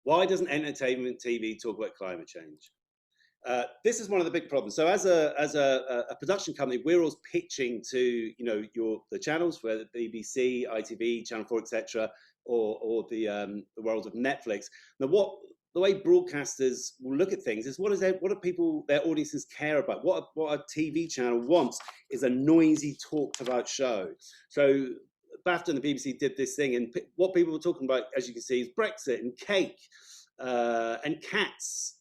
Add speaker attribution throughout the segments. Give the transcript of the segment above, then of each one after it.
Speaker 1: Why doesn't entertainment TV talk about climate change? This is one of the big problems. So as a production company, we're always pitching to the channels, whether BBC, ITV, Channel 4, etc., or the world of Netflix. Now, the way broadcasters will look at things is what do people, their audiences care about? What a TV channel wants is a noisy, talked about show. So BAFTA and the BBC did this thing, and what people were talking about, as you can see, is Brexit and cake and cats.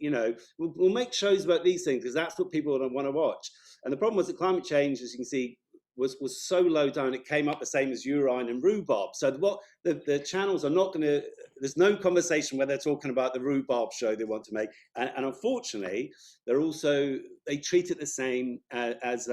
Speaker 1: We'll make shows about these things because that's what people want to watch. And the problem was that climate change, as you can see, was so low down, it came up the same as urine and rhubarb. So what the channels are not going to, there's no conversation where they're talking about the rhubarb show they want to make. And unfortunately, they treat it the same as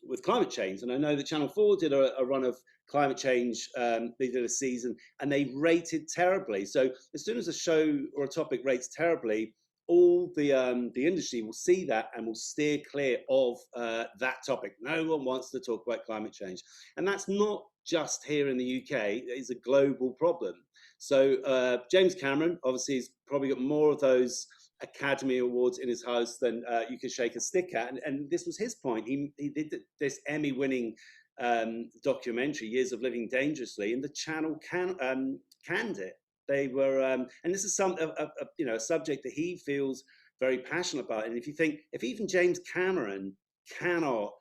Speaker 1: with climate change. And I know that Channel 4 did a run of climate change. They did a season and they rated terribly. So as soon as a show or a topic rates terribly, all the industry will see that and will steer clear of that topic. No one wants to talk about climate change. And that's not just here in the UK, it's a global problem. So James Cameron obviously has probably got more of those Academy Awards in his house than you could shake a stick at. And this was his point. He did this Emmy-winning documentary, Years of Living Dangerously, and the channel canned it. They were, and this is a subject that he feels very passionate about. And if even James Cameron cannot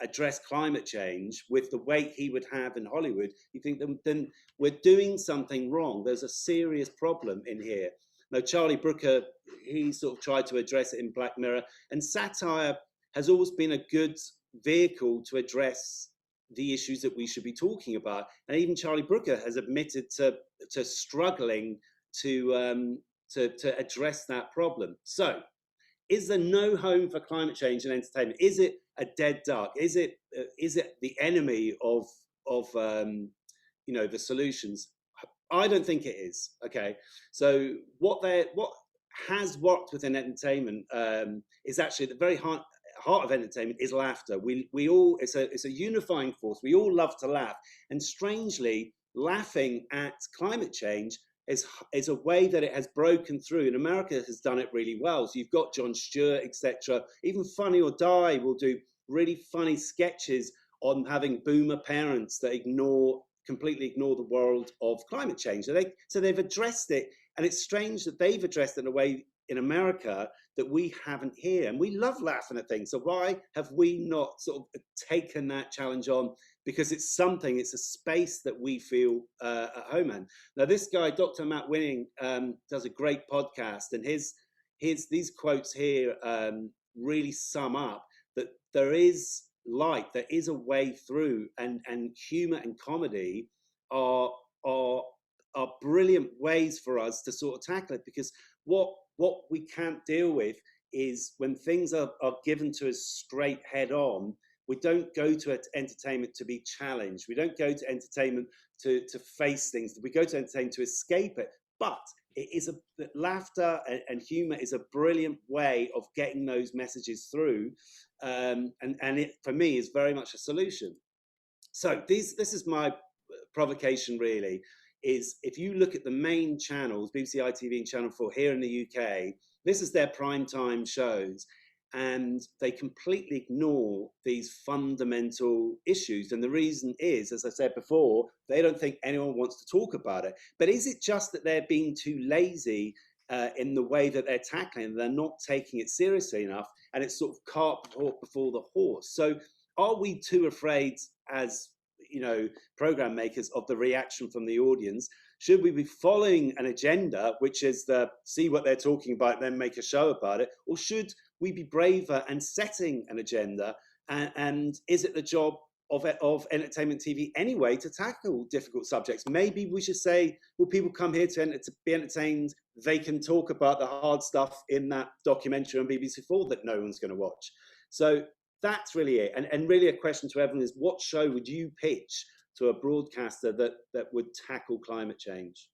Speaker 1: address climate change with the weight he would have in Hollywood, you think then we're doing something wrong. There's a serious problem in here. Now, Charlie Brooker, he sort of tried to address it in Black Mirror, and satire has always been a good vehicle to address the issues that we should be talking about. And even Charlie Brooker has admitted to struggling to address that problem. So, is there no home for climate change and entertainment? Is it a dead duck? Is it the enemy of the solutions? I don't think it is. Okay, so what has worked within entertainment is actually at the very heart of entertainment is laughter. We all, it's a unifying force. We all love to laugh, and strangely, laughing at climate change is a way that it has broken through. And America has done it really well. So you've got Jon Stewart, etc. Even Funny or Die will do really funny sketches on having boomer parents that completely ignore the world of climate change. So they've addressed it, and it's strange that they've addressed it in a way in America that we haven't here. And we love laughing at things. So why have we not sort of taken that challenge on? Because it's a space that we feel at home in. Now, this guy, Dr. Matt Winning, does a great podcast, and these quotes here really sum up that there is light, there is a way through, and humor and comedy are brilliant ways for us to sort of tackle it. Because what we can't deal with is when things are given to us straight head on. We don't go to entertainment to be challenged. We don't go to entertainment to face things. We go to entertainment to escape it. But laughter and humor is a brilliant way of getting those messages through, and it for me is very much a solution. So this is my provocation really. Is if you look at the main channels, BBC, ITV and Channel 4 here in the UK, this is their prime time shows, and they completely ignore these fundamental issues. And the reason is, as I said before, they don't think anyone wants to talk about it. But is it just that they're being too lazy in the way that they're tackling it? They're not taking it seriously enough, and it's sort of cart before the horse. So are we too afraid as program makers of the reaction from the audience? Should we be following an agenda, which is see what they're talking about, then make a show about it? Or should we be braver and setting an agenda? And is it the job of entertainment TV anyway to tackle difficult subjects? Maybe we should say, well, people come here to be entertained. They can talk about the hard stuff in that documentary on BBC4 that no one's going to watch. So that's really it. And really a question to everyone is, what show would you pitch to a broadcaster that would tackle climate change?